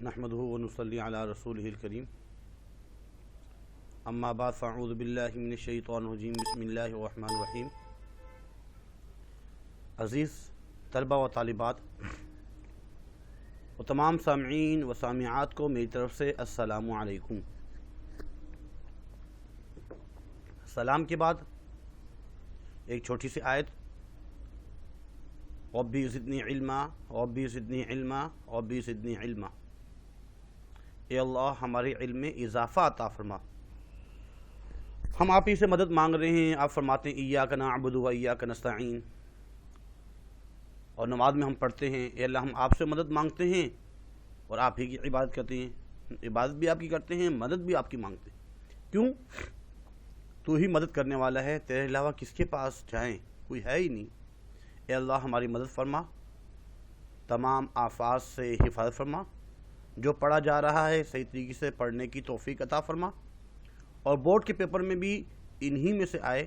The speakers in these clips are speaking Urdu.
نحمده ونصلي على رسوله الكريم اما بعد فاعوذ باللہ من الشیطان الرجیم بسم اللہ الرحمن الرحیم۔ عزیز طلبہ و طالبات و تمام سامعین و سامعات کو میری طرف سے السلام علیکم۔ سلام کے بعد ایک چھوٹی سی آیت، ربی زدنی علما ربی زدنی علما ربی زدنی علما، اے اللہ ہمارے علم میں اضافہ عطا فرما۔ ہم آپ ہی سے مدد مانگ رہے ہیں، آپ فرماتے ہیں ایاک نعبد و ایاک نستعین، اور نماز میں ہم پڑھتے ہیں اے اللہ ہم آپ سے مدد مانگتے ہیں اور آپ ہی کی عبادت کرتے ہیں، عبادت بھی آپ کی کرتے ہیں، مدد بھی آپ کی مانگتے ہیں۔ کیوں؟ تو ہی مدد کرنے والا ہے، تیرے علاوہ کس کے پاس جائیں، کوئی ہے ہی نہیں۔ اے اللہ ہماری مدد فرما، تمام آفات سے حفاظت فرما، جو پڑھا جا رہا ہے صحیح طریقے سے پڑھنے کی توفیق عطا فرما، اور بورڈ کے پیپر میں بھی انہی میں سے آئے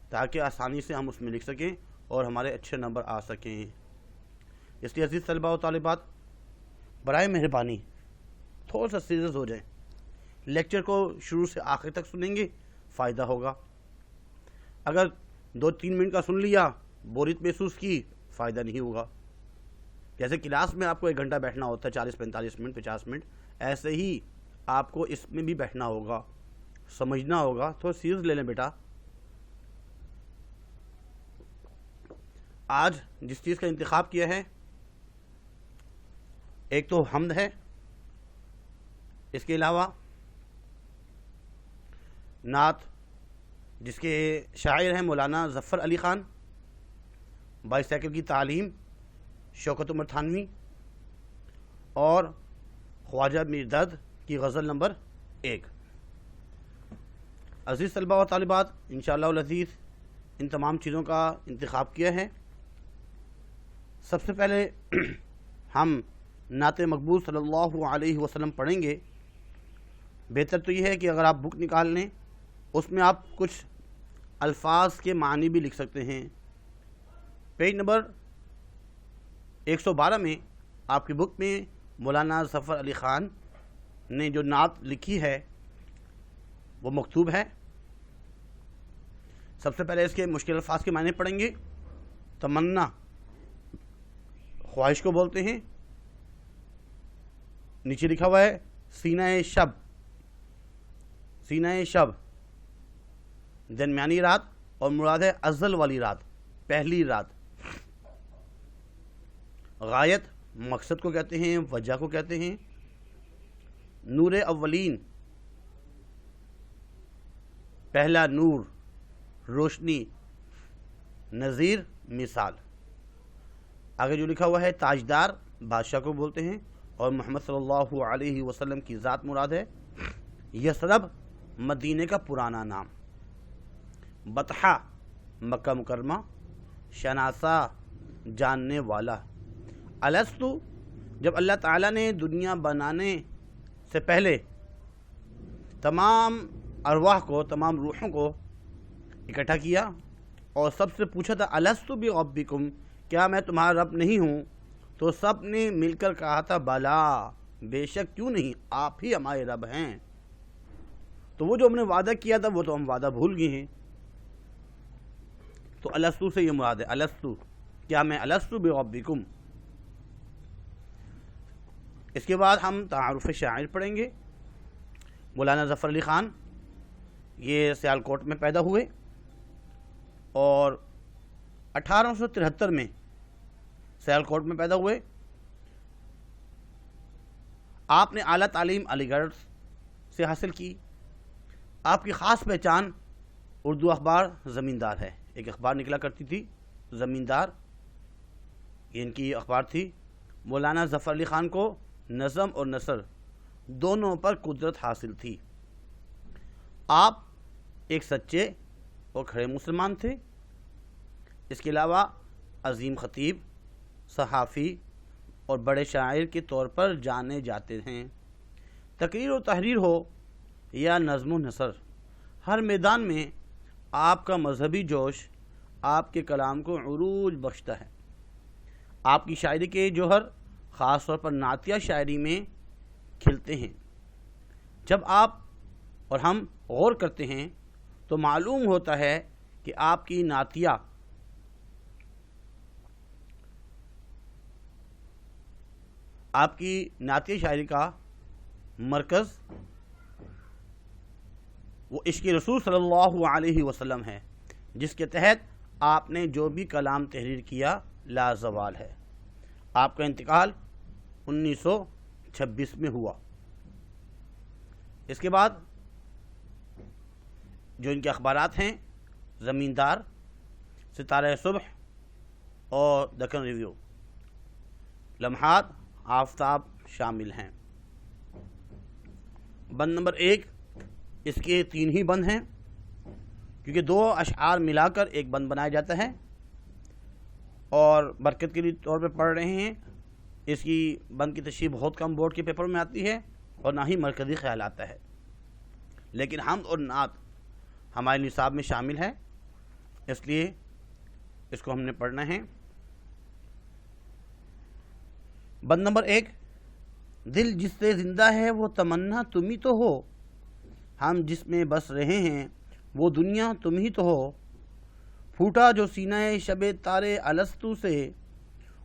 تاکہ آسانی سے ہم اس میں لکھ سکیں اور ہمارے اچھے نمبر آ سکیں۔ اس لیے عزیز طلبہ و طالبات، برائے مہربانی تھوڑا سا سیریس ہو جائیں، لیکچر کو شروع سے آخر تک سنیں گے فائدہ ہوگا۔ اگر 2-3 منٹ کا سن لیا، بوریت محسوس کی، فائدہ نہیں ہوگا۔ جیسے کلاس میں آپ کو 1 گھنٹہ بیٹھنا ہوتا ہے، 40-45 منٹ 50 منٹ، ایسے ہی آپ کو اس میں بھی بیٹھنا ہوگا، سمجھنا ہوگا۔ تو سیریس لے لیں بیٹا۔ آج جس چیز کا انتخاب کیا ہے، ایک تو حمد ہے، اس کے علاوہ نعت جس کے شاعر ہیں مولانا ظفر علی خان، بائیسیکل کی تعلیم شوکت عمر تھانوی، اور خواجہ میر درد کی غزل نمبر 1۔ عزیز طلبہ و طالبات، انشاءاللہ العزیز ان تمام چیزوں کا انتخاب کیا ہے۔ سب سے پہلے ہم نعت مقبول صلی اللہ علیہ وسلم پڑھیں گے۔ بہتر تو یہ ہے کہ اگر آپ بک نکال لیں، اس میں آپ کچھ الفاظ کے معنی بھی لکھ سکتے ہیں۔ پیج نمبر 112 میں آپ کی بک میں مولانا ظفر علی خان نے جو نعت لکھی ہے وہ مکتوب ہے۔ سب سے پہلے اس کے مشکل الفاظ کے معنی پڑھیں گے۔ تمنا خواہش کو بولتے ہیں۔ نیچے لکھا ہوا ہے سینہ شب، سینہ شب درمیانی رات، اور مراد ہے ازل والی رات، پہلی رات۔ غایت مقصد کو کہتے ہیں، وجہ کو کہتے ہیں۔ نور اولین پہلا نور، روشنی، نذیر مثال۔ آگے جو لکھا ہوا ہے تاجدار بادشاہ کو بولتے ہیں، اور محمد صلی اللہ علیہ وسلم کی ذات مراد ہے۔ یثرب مدینے کا پرانا نام، بطحہ مکہ مکرمہ، شناسا جاننے والا۔ الستو جب اللہ تعالیٰ نے دنیا بنانے سے پہلے تمام ارواح کو، تمام روحوں کو اکٹھا کیا اور سب سے پوچھا تھا الستو بربکم، کیا میں تمہارا رب نہیں ہوں؟ تو سب نے مل کر کہا تھا بلا، بے شک کیوں نہیں، آپ ہی ہمارے رب ہیں۔ تو وہ جو ہم نے وعدہ کیا تھا وہ تو ہم وعدہ بھول گئے ہیں۔ تو الستو سے یہ مراد ہے، الستو کیا میں الستو بربکم۔ اس کے بعد ہم تعارف شاعر پڑھیں گے۔ مولانا ظفر علی خان یہ سیالکوٹ میں پیدا ہوئے اور 1873 میں سیالکوٹ میں پیدا ہوئے۔ آپ نے اعلیٰ تعلیم علی گڑھ سے حاصل کی۔ آپ کی خاص پہچان اردو اخبار زمیندار ہے، ایک اخبار نکلا کرتی تھی زمیندار، یہ ان کی اخبار تھی۔ مولانا ظفر علی خان کو نظم اور نثر دونوں پر قدرت حاصل تھی۔ آپ ایک سچے اور کھڑے مسلمان تھے۔ اس کے علاوہ عظیم خطیب، صحافی اور بڑے شاعر کے طور پر جانے جاتے ہیں۔ تقریر و تحریر ہو یا نظم و نثر، ہر میدان میں آپ کا مذہبی جوش آپ کے کلام کو عروج بخشتا ہے۔ آپ کی شاعری کے جوہر خاص طور پر نعتیہ شاعری میں کھلتے ہیں۔ جب آپ اور ہم غور کرتے ہیں تو معلوم ہوتا ہے کہ آپ کی نعتیہ شاعری کا مرکز وہ عشق رسول صلی اللہ علیہ وسلم ہے، جس کے تحت آپ نے جو بھی کلام تحریر کیا لازوال ہے۔ آپ کا انتقال 1926 میں ہوا۔ اس کے بعد جو ان کے اخبارات ہیں زمیندار، ستارہ صبح اور دکن ریویو، لمحات، آفتاب شامل ہیں۔ بند نمبر 1، اس کے 3 ہی بند ہیں کیونکہ 2 اشعار ملا کر ایک بند بنایا جاتا ہے، اور برکت کے لیے طور پہ پڑھ رہے ہیں۔ اس کی بند کی تشریح بہت کم بورڈ کے پیپر میں آتی ہے اور نہ ہی مرکزی خیال آتا ہے، لیکن حمد اور نعت ہمارے نصاب میں شامل ہے، اس لیے اس کو ہم نے پڑھنا ہے۔ بند نمبر 1، دل جس سے زندہ ہے وہ تمنا تم ہی تو ہو، ہم جس میں بس رہے ہیں وہ دنیا تم ہی تو ہو، پھوٹا جو سینہ شب تارے الستو سے،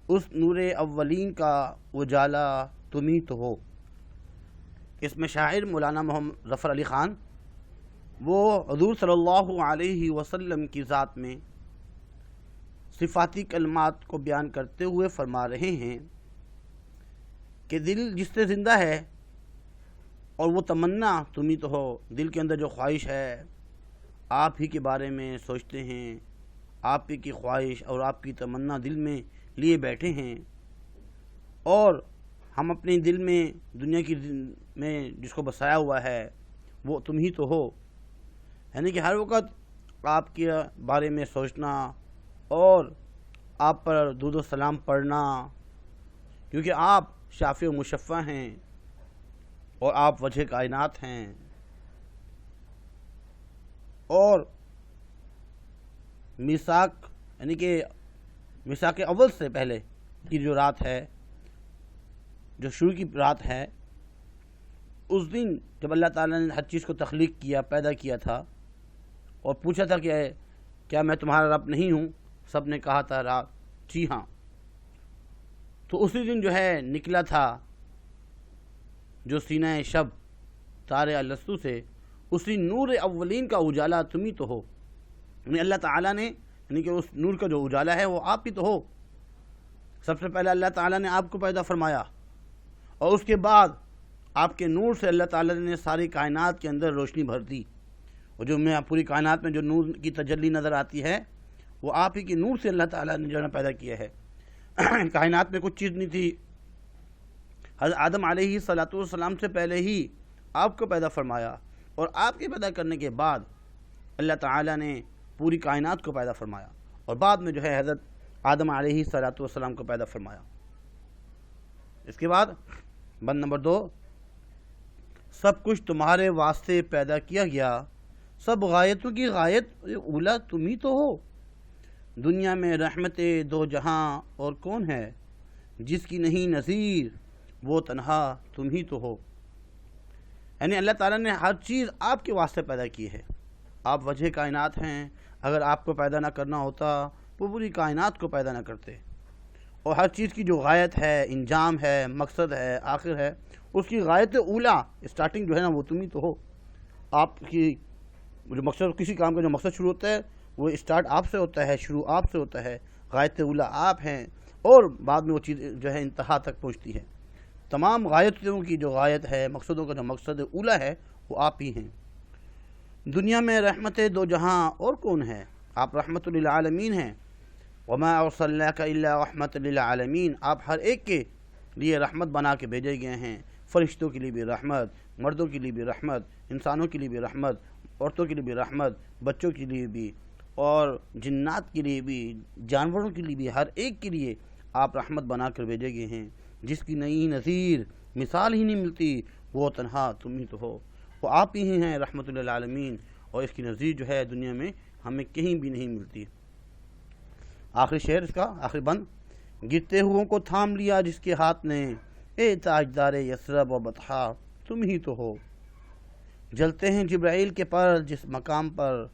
اس نور اولین کا اجالا تم ہی تو ہو۔ اس میں شاعر مولانا محمد ظفر علی خان وہ حضور صلی اللہ علیہ وسلم کی ذات میں صفاتی کلمات کو بیان کرتے ہوئے فرما رہے ہیں کہ دل جس سے زندہ ہے اور وہ تمنا تم ہی تو ہو، دل کے اندر جو خواہش ہے آپ ہی کے بارے میں سوچتے ہیں، آپ ہی کی خواہش اور آپ کی تمنا دل میں لیے بیٹھے ہیں، اور ہم اپنے دل میں دنیا کی میں جس کو بسایا ہوا ہے وہ تم ہی تو ہو، یعنی کہ ہر وقت آپ کے بارے میں سوچنا اور آپ پر درود و سلام پڑھنا، کیونکہ آپ شافع و مشفع ہیں اور آپ وجہ کائنات ہیں، اور میثاق یعنی کہ میثاق اول سے پہلے کی جو رات ہے، جو شروع کی رات ہے، اس دن جب اللہ تعالیٰ نے ہر چیز کو تخلیق کیا، پیدا کیا تھا اور پوچھا تھا کہ کیا میں تمہارا رب نہیں ہوں، سب نے کہا تھا رات جی ہاں، تو اسی دن جو ہے نکلا تھا جو سینہ شب تارے الستو سے، اسی نور اولین کا اجالا تم ہی تو ہو، یعنی اللہ تعالیٰ نے، یعنی کہ اس نور کا جو اجالا ہے وہ آپ ہی تو ہو۔ سب سے پہلے اللہ تعالیٰ نے آپ کو پیدا فرمایا، اور اس کے بعد آپ کے نور سے اللہ تعالیٰ نے ساری کائنات کے اندر روشنی بھر دی، اور جو میں پوری کائنات میں جو نور کی تجلی نظر آتی ہے وہ آپ ہی کے نور سے اللہ تعالیٰ نے جو ہے پیدا کیا ہے۔ کائنات میں کچھ چیز نہیں تھی، حضرت آدم علیہ السلام سے پہلے ہی آپ کو پیدا فرمایا، اور آپ کے پیدا کرنے کے بعد اللہ تعالیٰ نے پوری کائنات کو پیدا فرمایا، اور بعد میں جو ہے حضرت آدم علیہ السلام کو پیدا فرمایا۔ اس کے بعد بند نمبر 2، سب کچھ تمہارے واسطے پیدا کیا گیا، سب غایتوں کی غایت اولا تم ہی تو ہو، دنیا میں رحمت دو جہاں اور کون ہے، جس کی نہیں نظیر وہ تنہا تم ہی تو ہو، یعنی اللہ تعالیٰ نے ہر چیز آپ کے واسطے پیدا کی ہے، آپ وجہ کائنات ہیں، اگر آپ کو پیدا نہ کرنا ہوتا وہ پوری کائنات کو پیدا نہ کرتے، اور ہر چیز کی جو غایت ہے، انجام ہے، مقصد ہے، آخر ہے، اس کی غایت اولا اسٹارٹنگ جو ہے نا وہ تم ہی تو ہو۔ آپ کی جو مقصد، کسی کام کا جو مقصد شروع ہوتا ہے وہ اسٹارٹ آپ سے ہوتا ہے، شروع آپ سے ہوتا ہے، غایت اولا آپ ہیں، اور بعد میں وہ چیز جو ہے انتہا تک پہنچتی ہے۔ تمام غایتوں کی جو غایت ہے، مقصدوں کا جو مقصد اولا ہے وہ آپ ہی ہیں۔ دنیا میں رحمت دو جہاں اور کون ہے، آپ رحمت للعالمین ہیں، وما ارسلناک الا رحمت للعالمین، آپ ہر ایک کے لیے رحمت بنا کے بھیجے گئے ہیں، فرشتوں کے لیے بھی رحمت، مردوں کے لیے بھی رحمت، انسانوں کے لیے بھی رحمت، عورتوں کے لیے بھی رحمت، بچوں کے لیے بھی، اور جنات کے لیے بھی، جانوروں کے لیے بھی، ہر ایک کے لیے آپ رحمت بنا کر بھیجے گئے ہیں، جس کی نئی نظیر مثال ہی نہیں ملتی، وہ تنہا تم ہی تو ہو، وہ آپ ہی ہیں رحمت للعالمین، اور اس کی نظیر جو ہے دنیا میں ہمیں کہیں بھی نہیں ملتی۔ آخری شعر اس کا، آخری بند، گرتے ہوئوں کو تھام لیا جس کے ہاتھ نے، اے تاجدار یثرب و بطحا تم ہی تو ہو، جلتے ہیں جبرائیل کے پر جس مقام پر،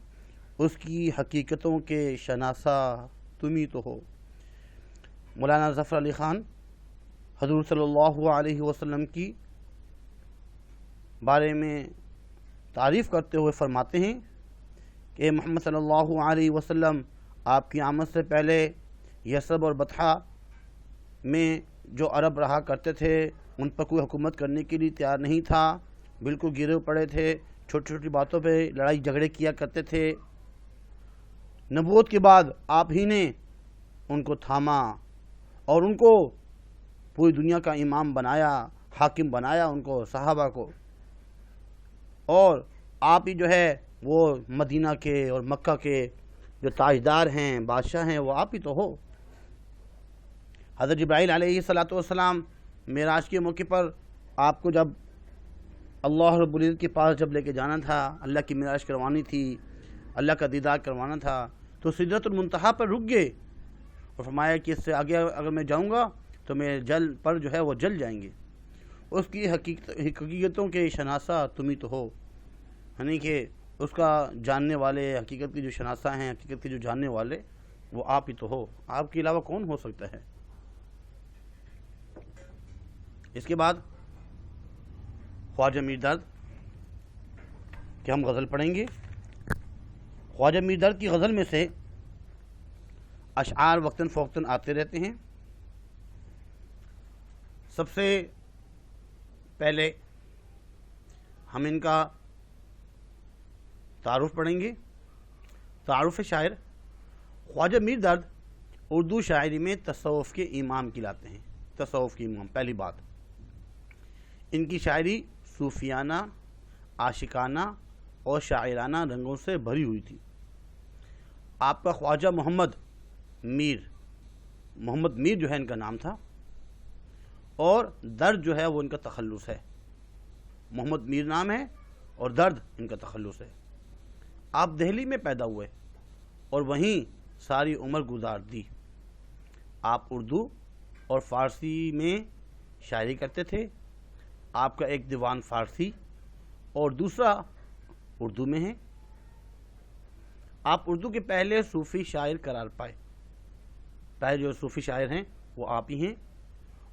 اس کی حقیقتوں کے شناسا تم ہی تو ہو۔ مولانا ظفر علی خان حضور صلی اللہ علیہ وسلم کی بارے میں تعریف کرتے ہوئے فرماتے ہیں کہ محمد صلی اللہ علیہ وسلم آپ کی آمد سے پہلے یثرب اور بطحا میں جو عرب رہا کرتے تھے ان پر کوئی حکومت کرنے کے لیے تیار نہیں تھا، بالکل گرے پڑے تھے، چھوٹی چھوٹی باتوں پہ لڑائی جھگڑے کیا کرتے تھے۔ نبوت کے بعد آپ ہی نے ان کو تھاما اور ان کو پوری دنیا کا امام بنایا، حاکم بنایا ان کو، صحابہ کو، اور آپ ہی جو ہے وہ مدینہ کے اور مکہ کے جو تاجدار ہیں، بادشاہ ہیں، وہ آپ ہی تو ہو۔ حضرت جبرائیل علیہ السلام معراج کے موقع پر آپ کو جب اللہ رب العزت کے پاس جب لے کے جانا تھا، اللہ کی معراج کروانی تھی، اللہ کا دیدار کروانا تھا، تو سدرۃ المنتہا پر رک گئے اور فرمایا کہ اس سے آگے اگر میں جاؤں گا تو میرے جل پر جو ہے وہ جل جائیں گے۔ اس کی حقیقتوں کے شناسا تم ہی تو ہو، یعنی کہ اس کا جاننے والے، حقیقت کی جو شناسا ہیں، حقیقت کے جو جاننے والے، وہ آپ ہی تو ہو، آپ کے علاوہ کون ہو سکتا ہے۔ اس کے بعد خواجہ میر درد کہ ہم غزل پڑھیں گے۔ خواجہ میر درد کی غزل میں سے اشعار وقتاً فوقتاً آتے رہتے ہیں۔ سب سے پہلے ہم ان کا تعارف پڑھیں گے۔ تعارف شاعر: خواجہ میر درد اردو شاعری میں تصوف کے امام کہلاتے ہیں۔ تصوف کے امام، پہلی بات، ان کی شاعری صوفیانہ، عاشقانہ اور شاعرانہ رنگوں سے بھری ہوئی تھی۔ آپ کا خواجہ محمد میر جو ہے ان کا نام تھا، اور درد جو ہے وہ ان کا تخلص ہے۔ محمد میر نام ہے اور درد ان کا تخلص ہے۔ آپ دہلی میں پیدا ہوئے اور وہیں ساری عمر گزار دی۔ آپ اردو اور فارسی میں شاعری کرتے تھے۔ آپ کا ایک دیوان فارسی اور دوسرا اردو میں ہے۔ آپ اردو کے پہلے صوفی شاعر قرار پائے۔ پہلے جو صوفی شاعر ہیں وہ آپ ہی ہیں،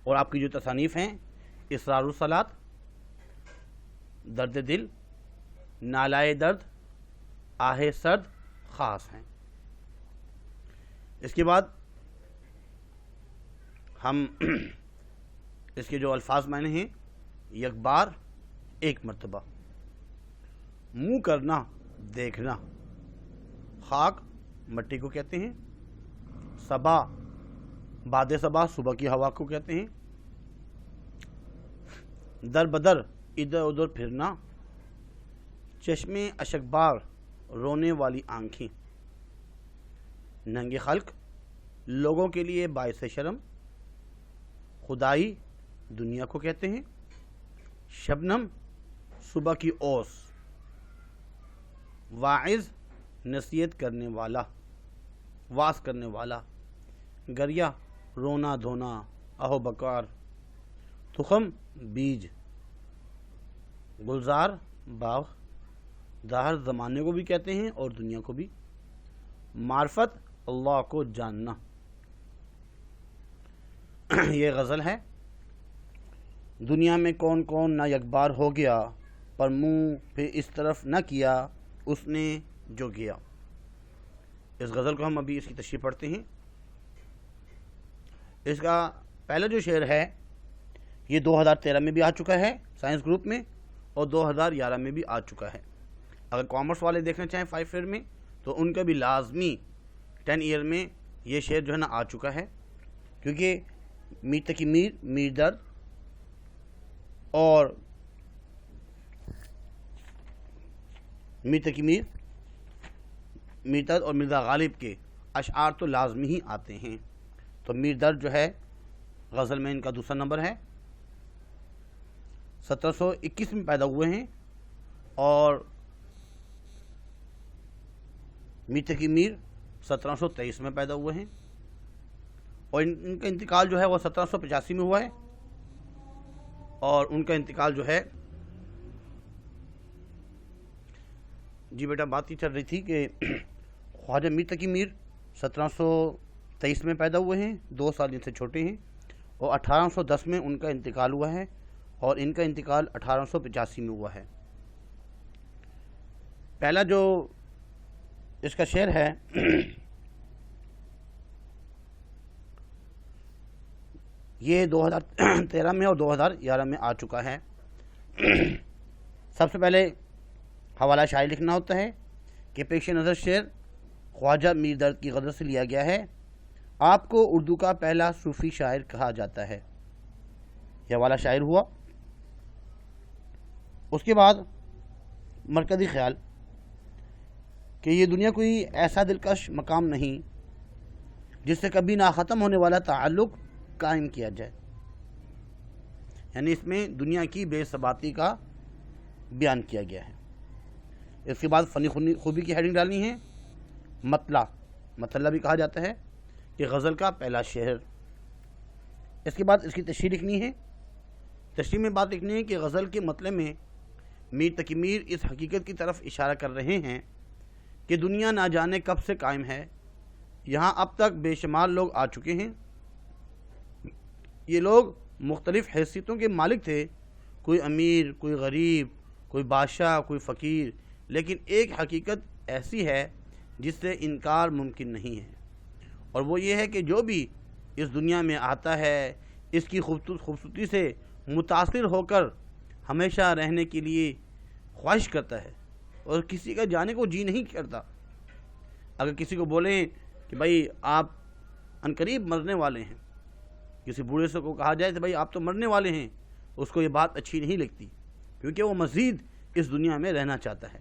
اور آپ کی جو تصانیف ہیں اسرار الصلاۃ، درد دل، نالائے درد، آہ سرد خاص ہیں۔ اس کے بعد ہم اس کے جو الفاظ معنی ہیں: یک بار، ایک مرتبہ، منہ کرنا، دیکھنا، خاک مٹی کو کہتے ہیں، صبا، باد صبا صبح کی ہوا کو کہتے ہیں، در بدر ادھر ادھر پھرنا، چشمے اشکبار رونے والی آنکھیں، ننگے خلق لوگوں کے لیے باعث شرم، خدائی دنیا کو کہتے ہیں، شبنم صبح کی اوس، واعظ نصیحت کرنے والا، واس کرنے والا، گریا رونا دھونا، اہو بکار، تخم بیج، گلزار باغ، ظاہر زمانے کو بھی کہتے ہیں اور دنیا کو بھی، معرفت اللہ کو جاننا۔ یہ غزل ہے: دنیا میں کون کون نہ یکبار ہو گیا، پر منہ پھر اس طرف نہ کیا اس نے جو گیا۔ اس غزل کو ہم ابھی اس کی تشریح پڑھتے ہیں۔ اس کا پہلا جو شعر ہے یہ 2013 میں بھی آ چکا ہے سائنس گروپ میں، اور 2011 میں بھی آ چکا ہے۔ اگر کامرس والے دیکھنا چاہیں 5 ایئر میں تو ان کا بھی لازمی 10 ایئر میں یہ شعر جو ہے نا آ چکا ہے، کیونکہ میر تقی میر، میر درد اور میر تقی میر، میر درد اور مرزا غالب کے اشعار تو لازمی ہی آتے ہیں۔ تو میر درد جو ہے غزل میں ان کا دوسرا نمبر ہے۔ 1721 میں پیدا ہوئے ہیں، اور میر تقی میر 1723 میں پیدا ہوئے ہیں، اور ان کا انتقال جو ہے وہ 1785 میں ہوا ہے۔ اور ان کا انتقال جو ہے، جی بیٹا بات یہ چل رہی تھی کہ خواجہ میر تقی میر 1723 میں پیدا ہوئے ہیں، 2 سال ان سے چھوٹے ہیں، اور 1810 میں ان کا انتقال ہوا ہے، اور ان کا انتقال 1885 میں ہوا ہے۔ پہلا جو اس کا شعر ہے یہ 2013 میں اور 2011 میں آ چکا ہے۔ سب سے پہلے حوالہ شاعری لکھنا ہوتا ہے کہ پیش نظر شعر خواجہ میر درد کی غزل سے لیا گیا ہے، آپ کو اردو کا پہلا صوفی شاعر کہا جاتا ہے، یہ حوالہ شاعر ہوا۔ اس کے بعد مرکزی خیال کہ یہ دنیا کوئی ایسا دلکش مقام نہیں جس سے کبھی نہ ختم ہونے والا تعلق قائم کیا جائے، یعنی اس میں دنیا کی بے ثباتی کا بیان کیا گیا ہے۔ اس کے بعد فنی خوبی کی ہیڈنگ ڈالنی ہے، مطلع بھی کہا جاتا ہے کہ غزل کا پہلا شعر۔ اس کے بعد اس کی تشریح لکھنی ہے، تشریح میں بات لکھنی ہے کہ غزل کے مطلع میں میر تقی میر اس حقیقت کی طرف اشارہ کر رہے ہیں کہ دنیا نہ جانے کب سے قائم ہے، یہاں اب تک بے شمار لوگ آ چکے ہیں، یہ لوگ مختلف حیثیتوں کے مالک تھے، کوئی امیر، کوئی غریب، کوئی بادشاہ، کوئی فقیر، لیکن ایک حقیقت ایسی ہے جس سے انکار ممکن نہیں ہے، اور وہ یہ ہے کہ جو بھی اس دنیا میں آتا ہے اس کی خوبصورتی سے متاثر ہو کر ہمیشہ رہنے کے لیے خواہش کرتا ہے اور کسی کا جانے کو جی نہیں کرتا۔ اگر کسی کو بولیں کہ بھائی آپ عنقریب مرنے والے ہیں، کسی بوڑھے سے کو کہا جائے کہ بھائی آپ تو مرنے والے ہیں، اس کو یہ بات اچھی نہیں لگتی، کیونکہ وہ مزید اس دنیا میں رہنا چاہتا ہے۔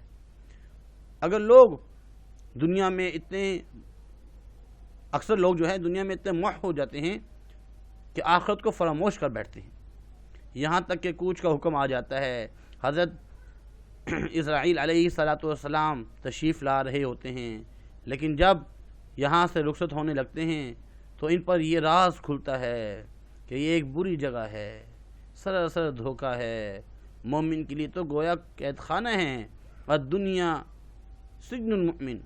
اگر لوگ دنیا میں اکثر لوگ جو ہے دنیا میں اتنے محو ہو جاتے ہیں کہ آخرت کو فراموش کر بیٹھتے ہیں، یہاں تک کہ کوچ کا حکم آ جاتا ہے، حضرت اسرائیل علیہ السلام تشریف لا رہے ہوتے ہیں، لیکن جب یہاں سے رخصت ہونے لگتے ہیں تو ان پر یہ راز کھلتا ہے کہ یہ ایک بری جگہ ہے، سراسر دھوکہ ہے، مومن کے لیے تو گویا قید خانہ ہے، الدنیا سجن المؤمن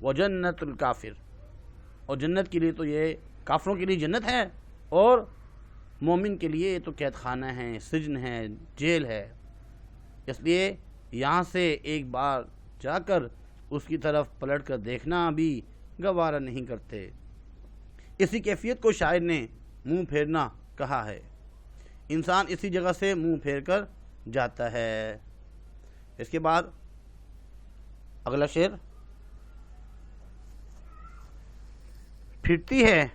وجنت الکافر، اور جنت کے لیے تو یہ کافروں کے لیے جنت ہے اور مومن کے لیے یہ تو قید خانہ ہے، سجن ہے، جیل ہے۔ اس لیے یہاں سے ایک بار جا کر اس کی طرف پلٹ کر دیکھنا بھی گوارا نہیں کرتے۔ اسی کیفیت کو شاعر نے منہ پھیرنا کہا ہے، انسان اسی جگہ سے منہ پھیر کر جاتا ہے۔ اس کے بعد اگلا شعر، پھرتی ہے،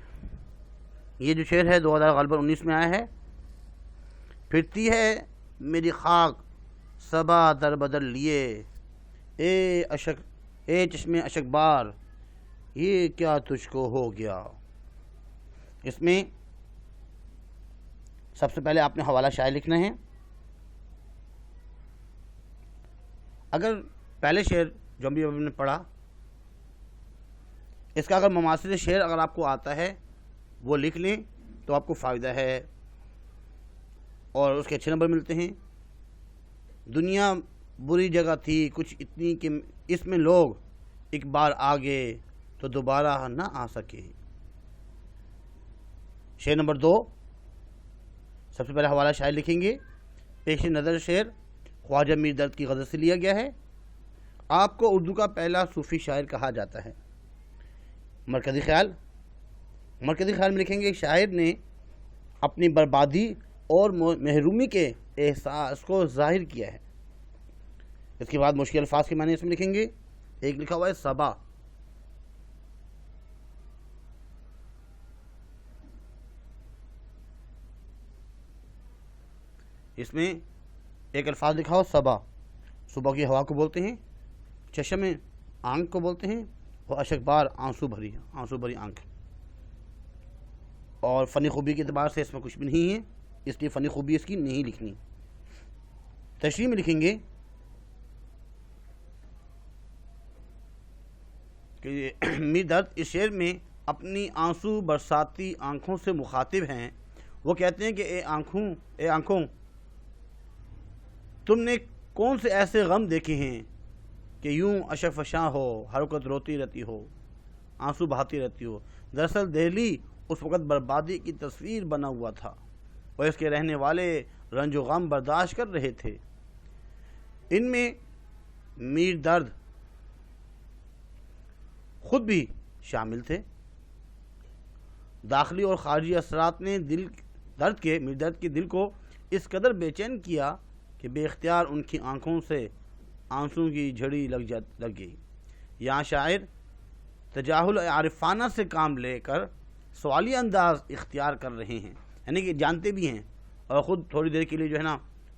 یہ جو شعر ہے 2019 میں آیا ہے۔ پھرتی ہے میری خاک صبا در بدر لیے، اے چشم اشک بار یہ کیا تجھ کو ہو گیا۔ اس میں سب سے پہلے آپ نے حوالہ شاعر لکھنا ہے۔ اگر پہلے شعر جو بھی ہم نے پڑھا اس کا اگر مماثل شعر اگر آپ کو آتا ہے وہ لکھ لیں تو آپ کو فائدہ ہے اور اس کے اچھے نمبر ملتے ہیں۔ دنیا بری جگہ تھی کچھ اتنی کہ اس میں لوگ ایک بار آ گئے تو دوبارہ نہ آ سکے۔ شعر نمبر 2، سب سے پہلے حوالہ شاعر لکھیں گے، پیش نظر شعر خواجہ میر درد کی غزل سے لیا گیا ہے، آپ کو اردو کا پہلا صوفی شاعر کہا جاتا ہے۔ مرکزی خیال میں لکھیں گے، شاعر نے اپنی بربادی اور محرومی کے احساس کو ظاہر کیا ہے۔ اس کے بعد مشکل الفاظ کے معنی اس میں لکھیں گے، ایک لکھا ہوا ہے صبا، اس میں ایک الفاظ لکھا ہوا صبا، صبح کی ہوا کو بولتے ہیں، چشم آنکھ کو بولتے ہیں، اور اشک بار آنسو بھری آنکھ۔ اور فنی خوبی کے اعتبار سے اس میں کچھ بھی نہیں ہے، اس لیے فنی خوبی اس کی نہیں لکھنی۔ تشریح میں لکھیں گے کہ میر درد اس شعر میں اپنی آنسو برساتی آنکھوں سے مخاطب ہیں وہ کہتے ہیں کہ اے آنکھوں تم نے کون سے ایسے غم دیکھے ہیں کہ یوں اشفشاں ہو، ہر وقت روتی رہتی ہو، آنسو بہاتی رہتی ہو۔ دراصل دہلی اس وقت بربادی کی تصویر بنا ہوا تھا اور اس کے رہنے والے رنج و غم برداشت کر رہے تھے۔ ان میں میر درد خود بھی شامل تھے۔ داخلی اور خارجی اثرات نے میر درد کے دل کو اس قدر بے چین کیا کہ بے اختیار ان کی آنکھوں سے آنسوں کی جھڑی لگ گئی۔ یہاں شاعر تجاہل عارفانہ سے کام لے کر سوالی انداز اختیار کر رہے ہیں، یعنی کہ جانتے بھی ہیں اور خود تھوڑی دیر کے لیے جو ہے نا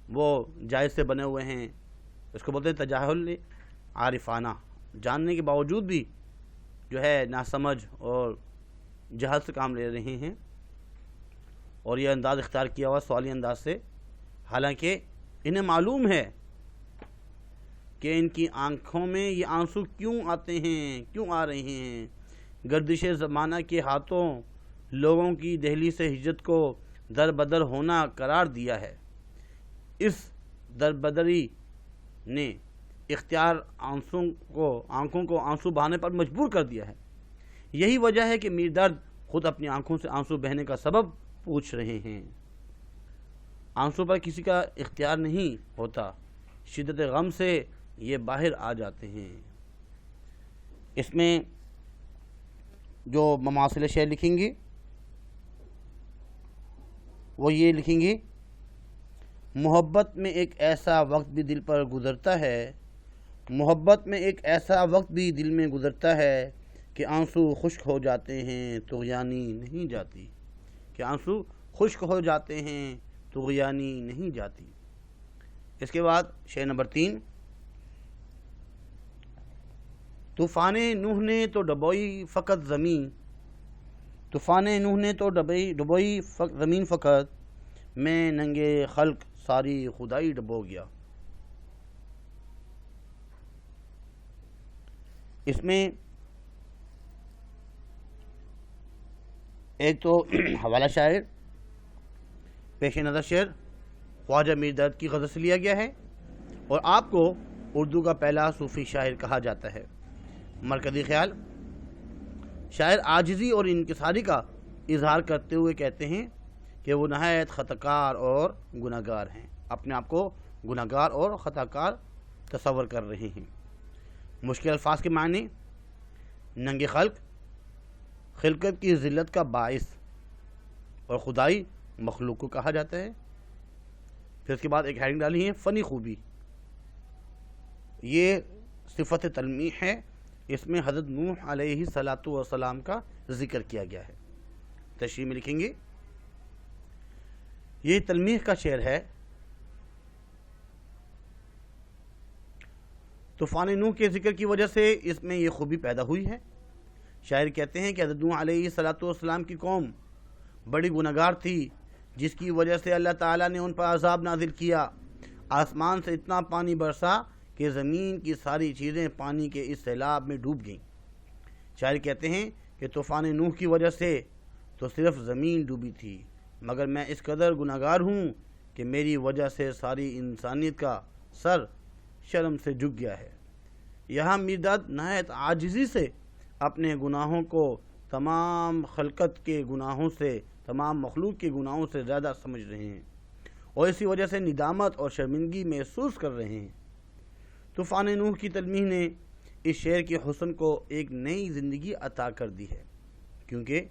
وہ جائز سے بنے ہوئے ہیں، اس کو بولتے ہیں تجاہل عارفانہ، جاننے کے باوجود بھی جو ہے ناسمجھ اور جہل سے کام لے رہے ہیں اور یہ انداز اختیار کیا ہوا سوالی انداز سے، حالانکہ انہیں معلوم ہے کہ ان کی آنکھوں میں یہ آنسو کیوں آتے ہیں، کیوں آ رہے ہیں۔ گردش زمانہ کے ہاتھوں لوگوں کی دہلی سے ہجرت کو در بدر ہونا قرار دیا ہے۔ اس دربدری نے اختیار آنکھوں کو آنسو بہانے پر مجبور کر دیا ہے۔ یہی وجہ ہے کہ میر درد خود اپنی آنکھوں سے آنسو بہنے کا سبب پوچھ رہے ہیں۔ آنسو پر کسی کا اختیار نہیں ہوتا، شدت غم سے یہ باہر آ جاتے ہیں۔ اس میں جو مماثل شعر لکھیں گے وہ یہ لکھیں گے، محبت میں ایک ایسا وقت بھی دل پر گزرتا ہے، محبت میں ایک ایسا وقت بھی دل میں گزرتا ہے کہ آنسو خشک ہو جاتے ہیں طغیانی نہیں جاتی، کہ آنسو خشک ہو جاتے ہیں طغیانی نہیں جاتی۔ اس کے بعد شعر نمبر 3، طوفان نوح نے تو ڈبوئی فقط زمین، طوفان نوح نے تو ڈبوئی زمین فقط، میں ننگے خلق ساری خدائی ڈبو گیا۔ اس میں ایک تو حوالہ شاعر پیش نظر شعر خواجہ میر درد کی غزل سے لیا گیا ہے اور آپ کو اردو کا پہلا صوفی شاعر کہا جاتا ہے۔ مرکزی خیال، شاعر عاجزی اور انکساری کا اظہار کرتے ہوئے کہتے ہیں کہ وہ نہایت خطاکار اور گناہگار ہیں، اپنے آپ کو گناہگار اور خطاکار تصور کر رہے ہیں۔ مشکل الفاظ کے معنی، ننگ خلق خلقت کی ذلت کا باعث اور خدائی مخلوق کو کہا جاتا ہے۔ پھر اس کے بعد ایک ہیڈنگ ڈالی ہے، فنی خوبی، یہ صفت تلمیح ہے، اس میں حضرت نوح علیہ السلام کا ذکر کیا گیا ہے۔ تشریح میں لکھیں گے، یہ تلمیح کا شعر ہے۔ طوفان نوح کے ذکر کی وجہ سے اس میں یہ خوبی پیدا ہوئی ہے۔ شاعر کہتے ہیں کہ حضرت نوح علیہ السلام کی قوم بڑی گناہگار تھی، جس کی وجہ سے اللہ تعالیٰ نے ان پر عذاب نازل کیا۔ آسمان سے اتنا پانی برسا کہ زمین کی ساری چیزیں پانی کے اس سیلاب میں ڈوب گئیں۔ شاعر کہتے ہیں کہ طوفان نوح کی وجہ سے تو صرف زمین ڈوبی تھی، مگر میں اس قدر گناہگار ہوں کہ میری وجہ سے ساری انسانیت کا سر شرم سے جھک گیا ہے۔ یہاں میر درد نہایت عاجزی سے اپنے گناہوں کو تمام خلقت کے گناہوں سے، تمام مخلوق کے گناہوں سے زیادہ سمجھ رہے ہیں اور اسی وجہ سے ندامت اور شرمندگی محسوس کر رہے ہیں۔ طوفان نوح کی تلمیح نے اس شعر کے حسن کو ایک نئی زندگی عطا کر دی ہے، کیونکہ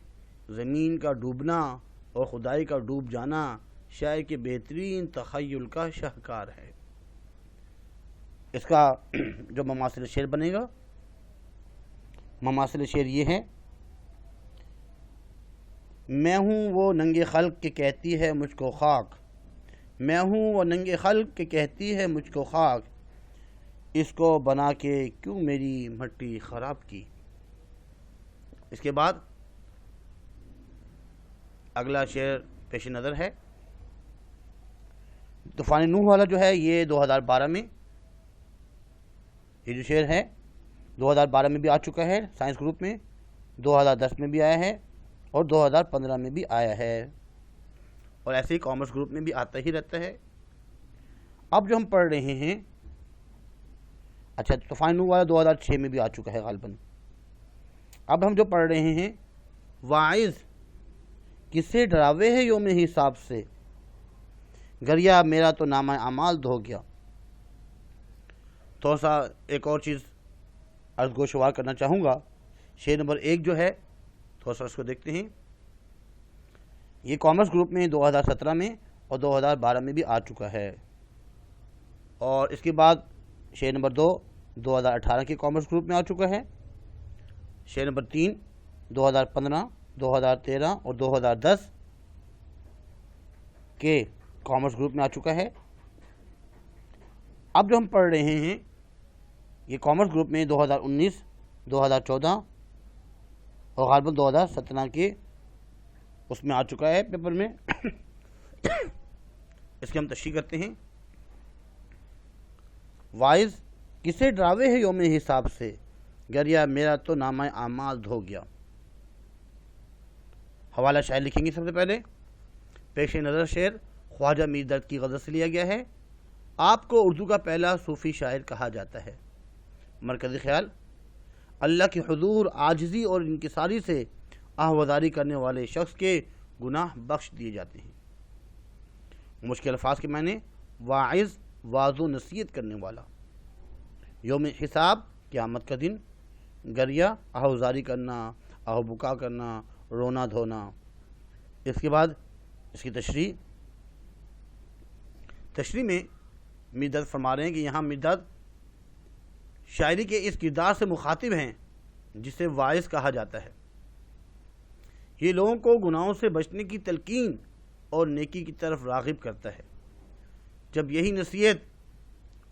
زمین کا ڈوبنا اور خدائی کا ڈوب جانا شاعر کے بہترین تخیل کا شاہکار ہے۔ اس کا جو مماثل شعر بنے گا، مماثل شعر یہ ہے، میں ہوں وہ ننگے خلق کہ کہتی ہے مجھ کو خاک، میں ہوں وہ ننگے خلق کہ کہتی ہے مجھ کو خاک، اس کو بنا کے کیوں میری مٹی خراب کی۔ اس کے بعد اگلا شعر پیش نظر ہے۔ طوفان نوح والا جو ہے یہ 2012 میں، یہ جو شعر ہے 2012 میں بھی آ چکا ہے سائنس گروپ میں، 2010 میں بھی آیا ہے اور 2015 میں بھی آیا ہے۔ اور ایسے ہی کامرس گروپ میں بھی آتا ہی رہتا ہے۔ اب جو ہم پڑھ رہے ہیں، اچھا طوفان نوح والا 2006 میں بھی آ چکا ہے غالباً۔ اب ہم جو پڑھ رہے ہیں، واعظ کسے ڈراوے ہے یوم حساب سے، گریا میرا تو نامہ اعمال دھو گیا۔ تھوڑا سا ایک اور چیز عرض گوشوار کرنا چاہوں گا، شعر نمبر 1 جو ہے، تھوڑا سا اس کو دیکھتے ہیں۔ یہ کامرس گروپ میں 2017 میں اور 2012 میں بھی آ چکا ہے، اور اس کے بعد شعر نمبر 2 2018 کے کامرس گروپ میں آ چکا ہے، شعر نمبر 3 2015 2013 اور 2010 کے کامرس گروپ میں آ چکا ہے۔ اب جو ہم پڑھ رہے ہیں، یہ کامرس گروپ میں 2019 2014 اور غالباً 2017 کے اس میں آ چکا ہے پیپر میں۔ اس کی ہم تشریح کرتے ہیں۔ واعظ کسے ڈراوے ہے یوم حساب سے، گریا میرا تو نامہ اعمال دھو گیا۔ حوالہ شاعر لکھیں گے۔ سب سے پہلے پیش نظر شعر خواجہ میر درد کی غزل سے لیا گیا ہے۔ آپ کو اردو کا پہلا صوفی شاعر کہا جاتا ہے۔ مرکزی خیال، اللہ کے حضور عاجزی اور انکساری سے آہوازاری کرنے والے شخص کے گناہ بخش دیے جاتے ہیں۔ مشکل الفاظ کے معنی، واعظ واعظ و نصیحت کرنے والا، یوم حساب قیامت کا دن، گریا آہوازاری کرنا، آہو بکا کرنا، رونا دھونا۔ اس کے بعد اس کی تشریح میں میردرد فرما رہے ہیں کہ یہاں میردرد شاعری کے اس کردار سے مخاطب ہیں جسے واعظ کہا جاتا ہے۔ یہ لوگوں کو گناہوں سے بچنے کی تلقین اور نیکی کی طرف راغب کرتا ہے۔ جب یہی نصیحت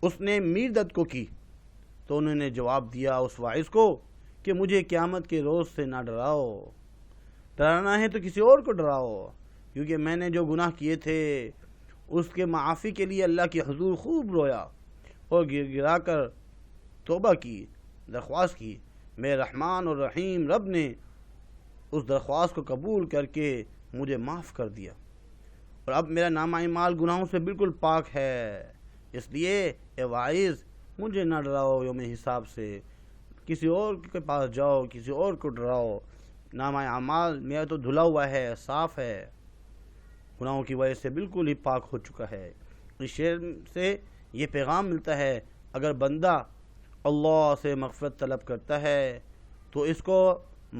اس نے میردرد کو کی تو انہوں نے جواب دیا اس واعظ کو کہ مجھے قیامت کے روز سے نہ ڈراؤ، ڈرانا ہے تو کسی اور کو ڈراؤ، کیونکہ میں نے جو گناہ کیے تھے اس کے معافی کے لیے اللہ کے حضور خوب رویا اور گر گرا کر توبہ کی، درخواست کی۔ میرے رحمان اور رحیم رب نے اس درخواست کو قبول کر کے مجھے معاف کر دیا، اور اب میرا نامہ اعمال گناہوں سے بالکل پاک ہے۔ اس لیے اے واعظ مجھے نہ ڈراؤ یوم حساب سے، کسی اور کے پاس جاؤ، کسی اور کو ڈراؤ۔ نامہ اعمال میرا تو دھلا ہوا ہے، صاف ہے، گناہوں کی وجہ سے بالکل ہی پاک ہو چکا ہے۔ اس شعر سے یہ پیغام ملتا ہے، اگر بندہ اللہ سے مغفرت طلب کرتا ہے تو اس کو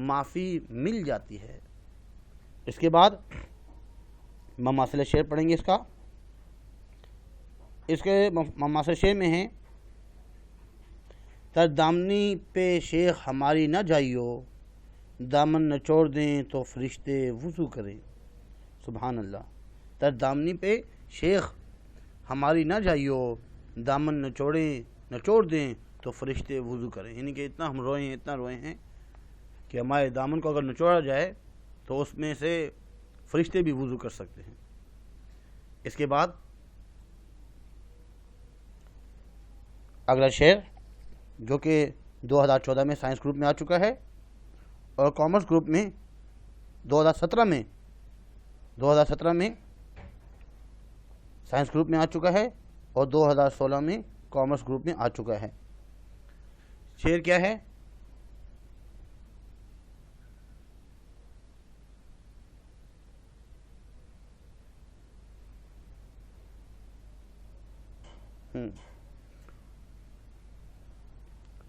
معافی مل جاتی ہے۔ اس کے بعد مماثل شعر پڑھیں گے۔ اس کے مماثل شعر میں ہیں، تر دامنی پہ شیخ ہماری نہ جائیو، دامن نچوڑ دیں تو فرشتے وضو کریں۔ سبحان اللہ۔ تر دامنی پہ شیخ ہماری نہ جائیو، دامن نچوڑ دیں تو فرشتے وضو کریں، یعنی کہ اتنا ہم روئے ہیں کہ ہمارے دامن کو اگر نچوڑا جائے تو اس میں سے فرشتے بھی وضو کر سکتے ہیں۔ اس کے بعد اگلا شعر جو کہ 2014 میں سائنس گروپ میں آ چکا ہے اور کامرس گروپ میں 2017 میں سائنس گروپ میں آ چکا ہے اور 2016 میں کامرس گروپ میں آ چکا ہے۔ شعر کیا ہے؟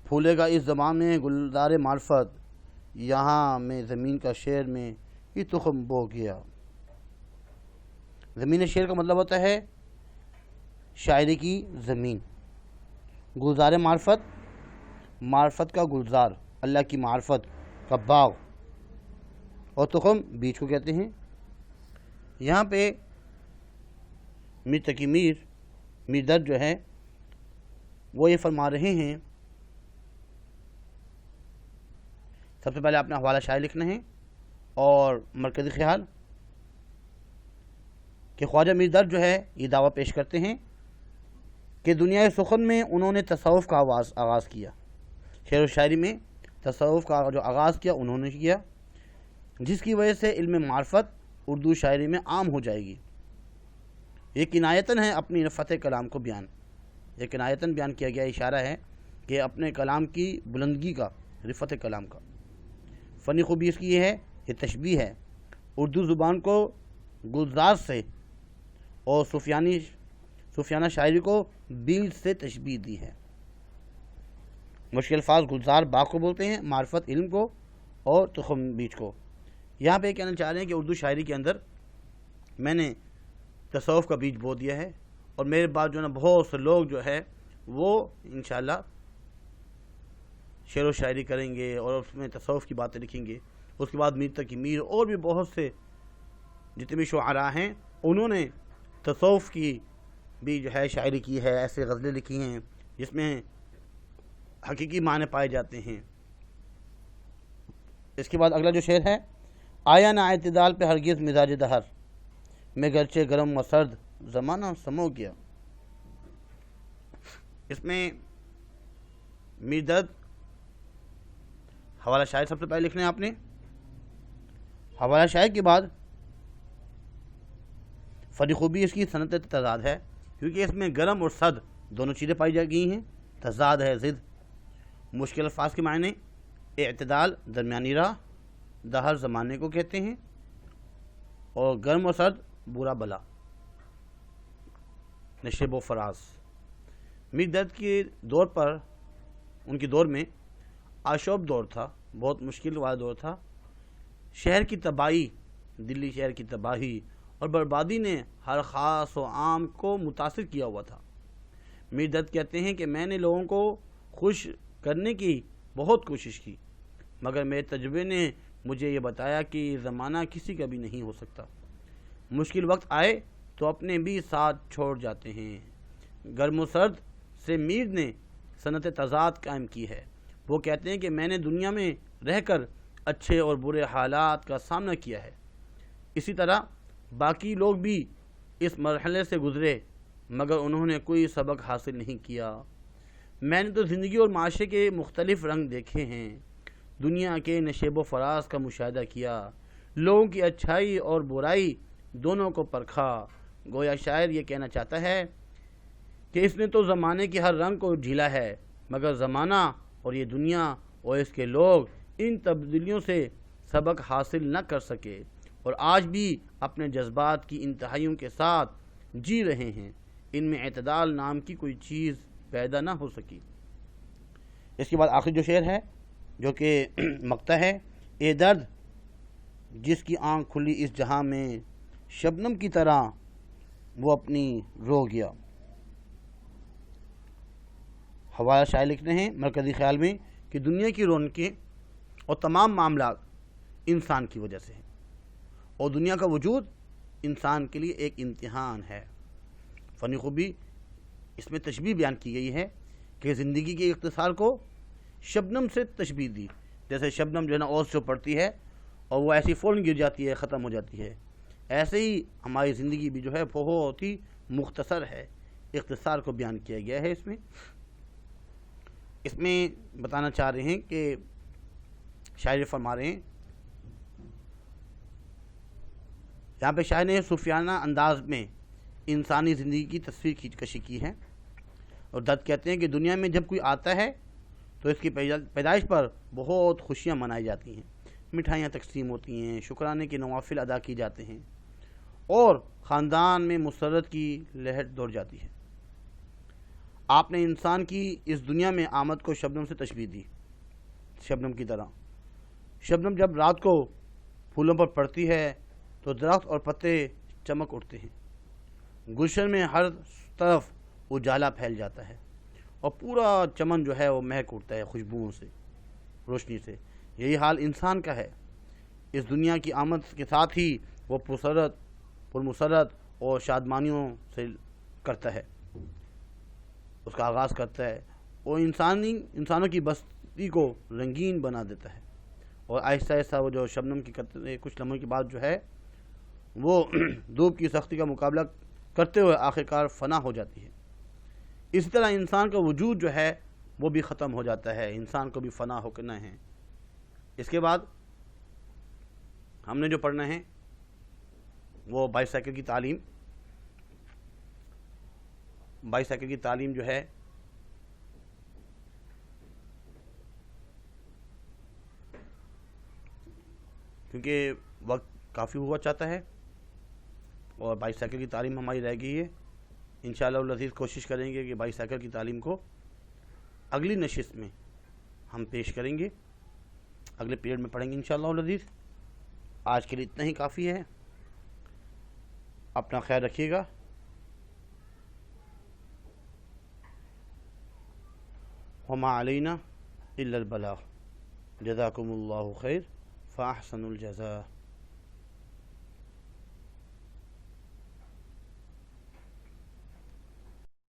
پھولے گا اس زمان میں گلزار معرفت، یہاں میں زمین کا شعر میں یہ تخم بو گیا۔ زمین شعر کا مطلب ہوتا ہے شاعری کی زمین، گلزار معرفت کا گلزار، اللہ کی معرفت کا باغ، اور تخم بیج کو کہتے ہیں۔ یہاں پہ میر تقی میردرد جو ہے وہ یہ فرما رہے ہیں، سب سے پہلے آپ نے حوالہ شاعر لکھنا ہے اور مرکزی خیال کہ خواجہ میردرد جو ہے یہ دعویٰ پیش کرتے ہیں کہ دنیا سخن میں انہوں نے تصوف کا آغاز کیا، شعر و شاعری میں تصوف کا جو آغاز کیا انہوں نے کیا، جس کی وجہ سے علم معرفت اردو شاعری میں عام ہو جائے گی، یہ کنایتاً ہے اپنی رفعت کلام کو بیان، یہ کنایتاً بیان کیا گیا اشارہ ہے کہ اپنے کلام کی بلندگی کا، رفعت کلام کا۔ فنی خوبی اس کی یہ ہے، یہ تشبیہ ہے، اردو زبان کو گلزار سے اور صوفیانہ شاعری کو بیج سے تشبیہ دی ہے۔ مشکل الفاظ گلزار باغ کو بولتے ہیں، معرفت علم کو، اور تخم بیج کو۔ یہاں پہ کہنا چاہ رہے ہیں کہ اردو شاعری کے اندر میں نے تصوف کا بیج بو دیا ہے، اور میرے بعد جو ہے نا بہت سے لوگ جو ہے وہ انشاءاللہ شعر و شاعری کریں گے اور اس میں تصوف کی باتیں لکھیں گے۔ اس کے بعد میر تقی میر اور بھی بہت سے جتنے بھی شعراء ہیں انہوں نے تصوف کی بھی جو ہے شاعری کی ہے، ایسے غزلیں لکھی ہیں جس میں حقیقی معنی پائے جاتے ہیں۔ اس کے بعد اگلا جو شعر ہے، آیا نہ اعتدال پہ ہرگز مزاج دہر، میں گرچہ گرم و سرد زمانہ سمو گیا۔ اس میں میر درد حوالہ شاعر سب سے پہلے لکھنا ہے آپ نے، حوالہ شاعر کے بعد فنی خوبی اس کی صنعت تضاد ہے، کیونکہ اس میں گرم اور سرد دونوں چیزیں پائی جا گئی ہیں، تضاد ہے، ضد۔ مشکل الفاظ کے معنی اعتدال درمیانی راہ، دہر زمانے کو کہتے ہیں، اور گرم و سرد برا بلا، نشیب و فراز۔ میر درد کے دور پر، ان کے دور میں آشوب دور تھا، بہت مشکل والا دور تھا۔ شہر کی تباہی، دلی شہر کی تباہی اور بربادی نے ہر خاص و عام کو متاثر کیا ہوا تھا۔ میر درد کہتے ہیں کہ میں نے لوگوں کو خوش کرنے کی بہت کوشش کی، مگر میرے تجربے نے مجھے یہ بتایا کہ یہ زمانہ کسی کا بھی نہیں ہو سکتا۔ مشکل وقت آئے تو اپنے بھی ساتھ چھوڑ جاتے ہیں۔ گرم و سرد سے میر نے صنعت تضاد قائم کی ہے۔ وہ کہتے ہیں کہ میں نے دنیا میں رہ کر اچھے اور برے حالات کا سامنا کیا ہے، اسی طرح باقی لوگ بھی اس مرحلے سے گزرے، مگر انہوں نے کوئی سبق حاصل نہیں کیا۔ میں نے تو زندگی اور معاشرے کے مختلف رنگ دیکھے ہیں، دنیا کے نشیب و فراز کا مشاہدہ کیا، لوگوں کی اچھائی اور برائی دونوں کو پرکھا۔ گویا شاعر یہ کہنا چاہتا ہے کہ اس نے تو زمانے کے ہر رنگ کو جھیلا ہے، مگر زمانہ اور یہ دنیا اور اس کے لوگ ان تبدیلیوں سے سبق حاصل نہ کر سکے، اور آج بھی اپنے جذبات کی انتہائیوں کے ساتھ جی رہے ہیں۔ ان میں اعتدال نام کی کوئی چیز پیدا نہ ہو سکی۔ اس کے بعد آخری جو شعر ہے جو کہ مقطع ہے، اے درد جس کی آنکھ کھلی اس جہاں میں، شبنم کی طرح وہ اپنی رو گیا۔ حوالہ شاعر لکھتے ہیں مرکزی خیال میں کہ دنیا کی رونقیں اور تمام معاملات انسان کی وجہ سے ہیں، اور دنیا کا وجود انسان کے لیے ایک امتحان ہے۔ فنی خوبی اس میں تشبیہ بیان کی گئی ہے کہ زندگی کے اختصار کو شبنم سے تشبیہ دی، جیسے شبنم جو ہے نا اوس جو پڑتی ہے اور وہ ایسی فوراً گر جاتی ہے، ختم ہو جاتی ہے، ایسے ہی ہماری زندگی بھی جو ہے بہت ہی مختصر ہے، اختصار کو بیان کیا گیا ہے۔ اس میں بتانا چاہ رہے ہیں کہ شاعر فرما رہے ہیں، یہاں پہ شاعر نے صوفیانہ انداز میں انسانی زندگی کی تصویر کھینچ کشی کی ہے، اور درد کہتے ہیں کہ دنیا میں جب کوئی آتا ہے تو اس کی پیدائش پر بہت خوشیاں منائی جاتی ہیں، مٹھائیاں تقسیم ہوتی ہیں، شکرانے کے نوافل ادا کیے جاتے ہیں، اور خاندان میں مسرت کی لہر دوڑ جاتی ہے۔ آپ نے انسان کی اس دنیا میں آمد کو شبنم سے تشبیہ دی، شبنم کی طرح۔ شبنم جب رات کو پھولوں پر پڑتی ہے تو درخت اور پتے چمک اٹھتے ہیں، گلشن میں ہر طرف اجالا پھیل جاتا ہے، اور پورا چمن جو ہے وہ مہک اٹھتا ہے خوشبوؤں سے، روشنی سے۔ یہی حال انسان کا ہے، اس دنیا کی آمد کے ساتھ ہی وہ پرمسرت اور شادمانیوں سے کرتا ہے، اس کا آغاز کرتا ہے، اور انسانوں کی بستی کو رنگین بنا دیتا ہے، اور آہستہ آہستہ وہ جو شبنم کی کچھ لمحوں کے بعد جو ہے وہ دھوپ کی سختی کا مقابلہ کرتے ہوئے آخرکار فنا ہو جاتی ہے۔ اسی طرح انسان کا وجود جو ہے وہ بھی ختم ہو جاتا ہے، انسان کو بھی فنا ہو کرنا ہے۔ اس کے بعد ہم نے جو پڑھنا ہے وہ بائسیکل کی تعلیم۔ بائک سائیکل کی تعلیم جو ہے کیونکہ وقت کافی ہوا چاہتا ہے اور بائک سائیکل کی تعلیم ہماری رہ گئی ہے، انشاءاللہ العزیز کوشش کریں گے کہ بائک سائیکل کی تعلیم کو اگلی نشست میں ہم پیش کریں گے، اگلے پیریڈ میں پڑھیں گے انشاءاللہ العزیز۔ آج کے لیے اتنا ہی کافی ہے، اپنا خیال رکھیے گا۔ وما علینا الا البلاغ، جزاکم اللہ خیر فاحسن الجزاء۔